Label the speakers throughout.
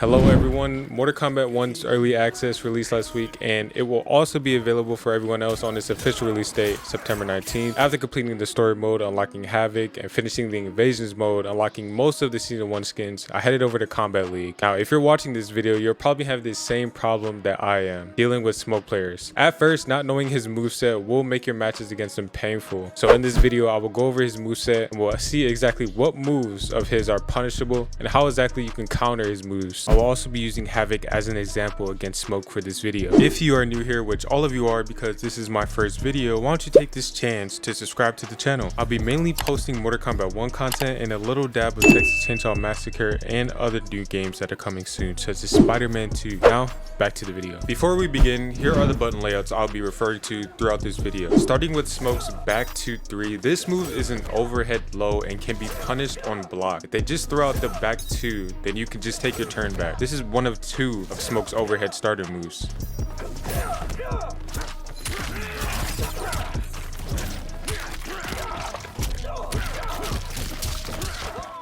Speaker 1: Hello everyone, Mortal Kombat 1's early access released last week, and it will also be available for everyone else on its official release date, September 19th. After completing the story mode, unlocking Havoc, and finishing the Invasions mode, unlocking most of the Season 1 skins, I headed over to Combat League. Now, if you're watching this video, you'll probably have the same problem that I am, dealing with Smoke players. At first, not knowing his moveset will make your matches against him painful. So in this video, I will go over his moveset, and we'll see exactly what moves of his are punishable, and how exactly you can counter his moves. I will also be using Havoc as an example against Smoke for this video. If you are new here, which all of you are because this is my first video, why don't you take this chance to subscribe to the channel. I'll be mainly posting Mortal Kombat 1 content and a little dab of Texas Chainsaw Massacre and other new games that are coming soon, such as Spider-Man 2. Now, back to the video. Before we begin, here are the button layouts I'll be referring to throughout this video. Starting with Smoke's back 2-3, this move is an overhead low and can be punished on block. If they just throw out the back 2, then you can just take your turn back. This is one of two of Smoke's overhead starter moves.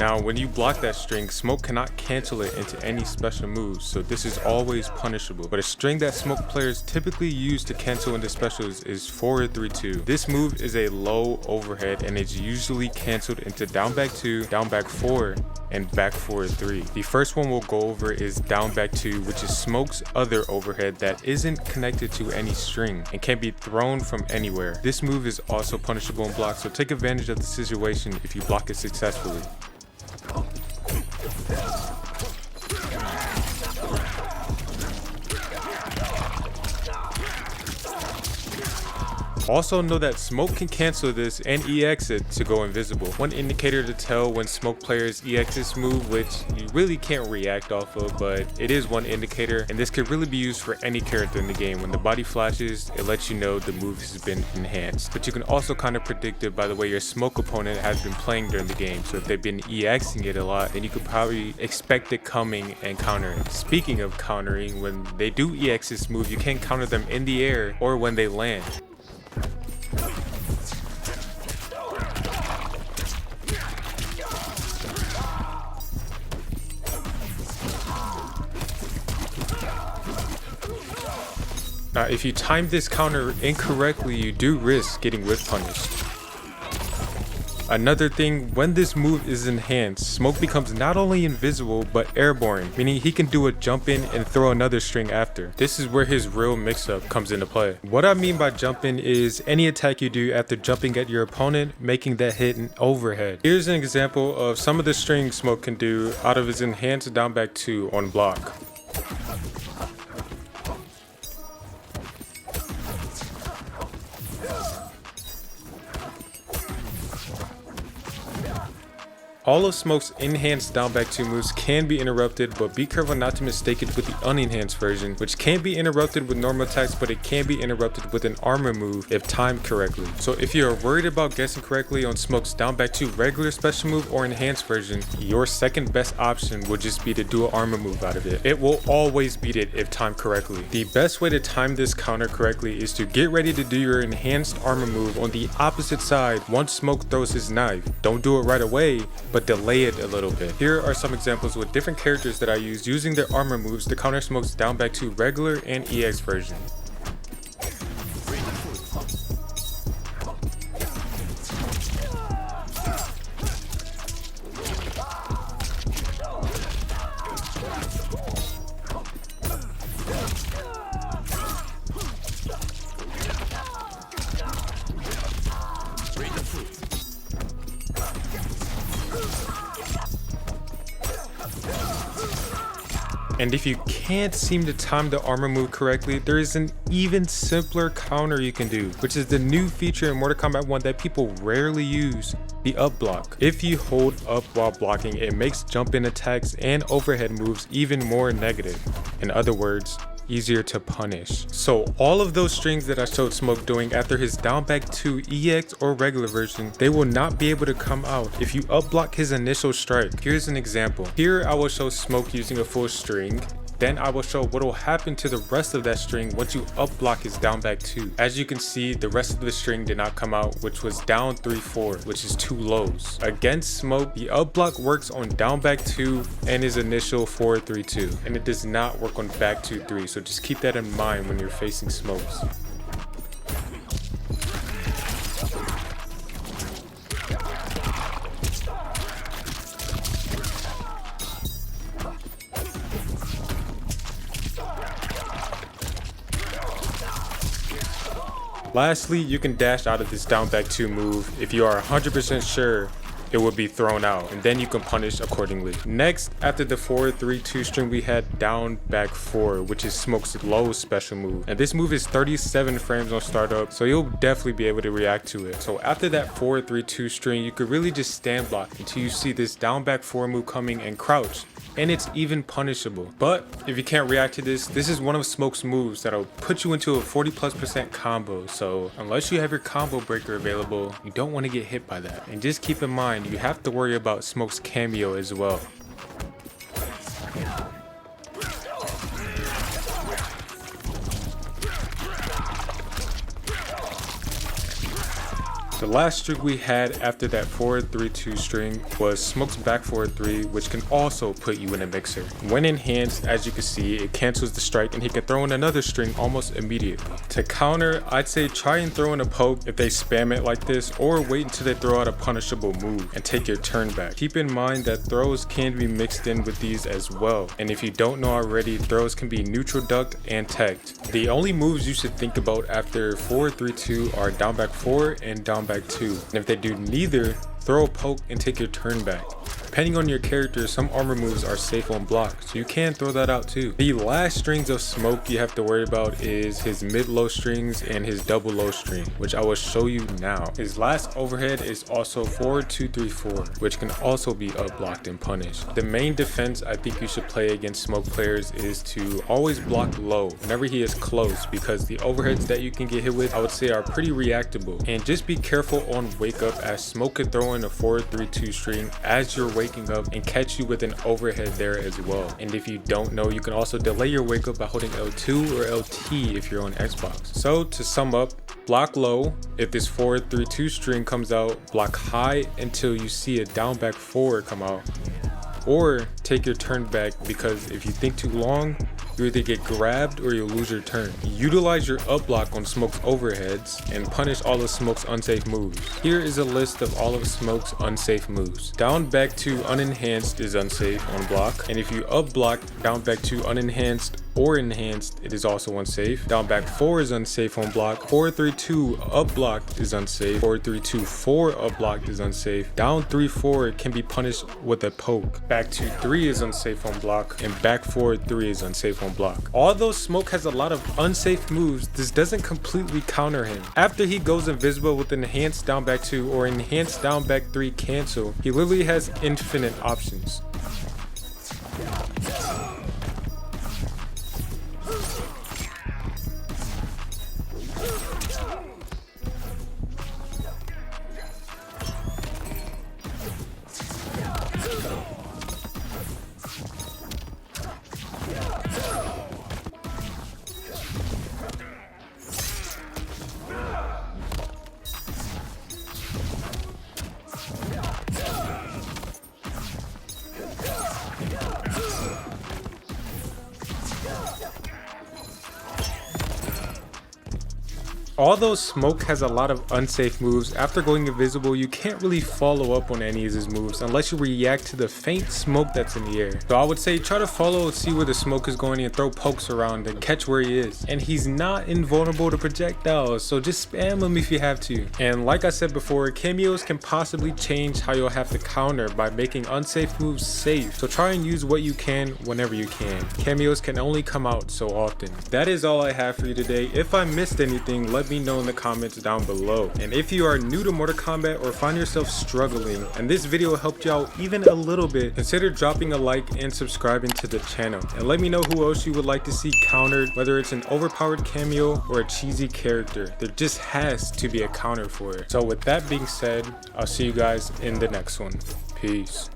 Speaker 1: Now, when you block that string, Smoke cannot cancel it into any special moves, so this is always punishable. But a string that Smoke players typically use to cancel into specials is 4-3-2. This move is a low overhead and is usually canceled into down back 2, down back 4, and back 4-3. The first one we'll go over is down back 2, which is Smoke's other overhead that isn't connected to any string and can be thrown from anywhere. This move is also punishable in block, so take advantage of the situation if you block it successfully. Also know that Smoke can cancel this and EX it to go invisible. One indicator to tell when Smoke players EX this move, which you really can't react off of, but it is one indicator, and this could really be used for any character in the game. When the body flashes, it lets you know the move has been enhanced. But you can also kind of predict it by the way your Smoke opponent has been playing during the game. So if they've been EXing it a lot, then you could probably expect it coming and counter it. Speaking of countering, when they do EX this move, you can counter them in the air or when they land. Now, if you time this counter incorrectly, you do risk getting whiff punished. Another thing, when this move is enhanced, Smoke becomes not only invisible but airborne, meaning he can do a jump in and throw another string after. This is where his real mix-up comes into play. What I mean by jump in is any attack you do after jumping at your opponent, making that hit an overhead. Here's an example of some of the strings Smoke can do out of his enhanced down back 2 on block. All of Smoke's enhanced down back 2 moves can be interrupted, but be careful not to mistake it with the unenhanced version, which can be interrupted with normal attacks, but it can be interrupted with an armor move if timed correctly. So if you are worried about guessing correctly on Smoke's down back 2 regular special move or enhanced version, your second best option would just be to do an armor move out of it. It will always beat it if timed correctly. The best way to time this counter correctly is to get ready to do your enhanced armor move on the opposite side once Smoke throws his knife. Don't do it right away, but delay it a little bit. Here are some examples with different characters that I used using their armor moves to counter Smoke's down back 2 regular and EX version. And if you can't seem to time the armor move correctly, there is an even simpler counter you can do, which is the new feature in Mortal Kombat 1 that people rarely use, the up block. If you hold up while blocking, it makes jump in attacks and overhead moves even more negative. In other words, easier to punish. So all of those strings that I showed Smoke doing after his down back 2 EX or regular version, they will not be able to come out if you up block his initial strike. Here's an example. Here I will show Smoke using a full string, Then I will show what will happen to the rest of that string once you up block his down back 2. As you can see, the rest of the string did not come out, which was down 3-4, which is 2 lows. Against Smoke, the up block works on down back 2 and his initial 4-3-2, and it does not work on back 2-3, so just keep that in mind when you're facing Smokes. Lastly, you can dash out of this down back 2 move if you are 100% sure it will be thrown out, and then you can punish accordingly. Next, after the 4-3-2 string, we had down back 4, which is Smoke's low special move, and this move is 37 frames on startup, so you'll definitely be able to react to it. So after that 4-3-2 string, you could really just stand block until you see this down back 4 move coming and crouch, and it's even punishable. But if you can't react to this, this is one of Smoke's moves that'll put you into a 40+% combo, so unless you have your combo breaker available, you don't want to get hit by that. And just keep in mind, you have to worry about Smoke's cameo as well. The last string we had after that 4-3-2 string was Smoke's back 4-3, which can also put you in a mixer. When enhanced, as you can see, it cancels the strike and he can throw in another string almost immediately. To counter, I'd say try and throw in a poke if they spam it like this, or wait until they throw out a punishable move and take your turn back. Keep in mind that throws can be mixed in with these as well, and if you don't know already, throws can be neutral ducked and teched. The only moves you should think about after 4-3-2 are down back 4 and down back 2, and if they do neither, throw a poke and take your turn back. Depending on your character, some armor moves are safe on block, so you can throw that out too. The last strings of Smoke you have to worry about is his mid-low strings and his double low string, which I will show you now. His last overhead is also 4-2-3-4, which can also be up blocked and punished. The main defense I think you should play against Smoke players is to always block low whenever he is close, because the overheads that you can get hit with, I would say, are pretty reactable. And just be careful on wake up, as Smoke could throw in a 4-3-2 string as you're waking up and catch you with an overhead there as well. And if you don't know, you can also delay your wake up by holding L2 or LT if you're on Xbox. So to sum up, block low if this 4-3-2 string comes out, block high until you see a down back 4 come out, or take your turn back, because if you think too long, you either get grabbed or you'll lose your turn. Utilize your up block on Smoke's overheads and punish all of Smoke's unsafe moves. Here is a list of all of Smoke's unsafe moves. Down back 2 unenhanced is unsafe on block, and if you up block down back 2 unenhanced or enhanced, it is also unsafe. Down back 4 is unsafe on block. 4-3-2 up blocked is unsafe. 4-3-2-4 up blocked is unsafe. Down 3-4 can be punished with a poke. Back 2-3 is unsafe on block, and back 4-3 is unsafe on block. Although Smoke has a lot of unsafe moves, this doesn't completely counter him. After he goes invisible with enhanced down back 2 or enhanced down back 3 cancel, he literally has infinite options. Although Smoke has a lot of unsafe moves, after going invisible, you can't really follow up on any of his moves unless you react to the faint smoke that's in the air. So I would say try to follow, see where the smoke is going, and throw pokes around and catch where he is. And he's not invulnerable to projectiles, so just spam him if you have to. And like I said before, cameos can possibly change how you'll have to counter by making unsafe moves safe. So try and use what you can whenever you can. Cameos can only come out so often. That is all I have for you today. If I missed anything, let me know in the comments down below. And if you are new to Mortal Kombat or find yourself struggling and this video helped you out even a little bit, consider dropping a like and subscribing to the channel. And let me know who else you would like to see countered, whether it's an overpowered cameo or a cheesy character. There just has to be a counter for it. So with that being said, I'll see you guys in the next one. Peace.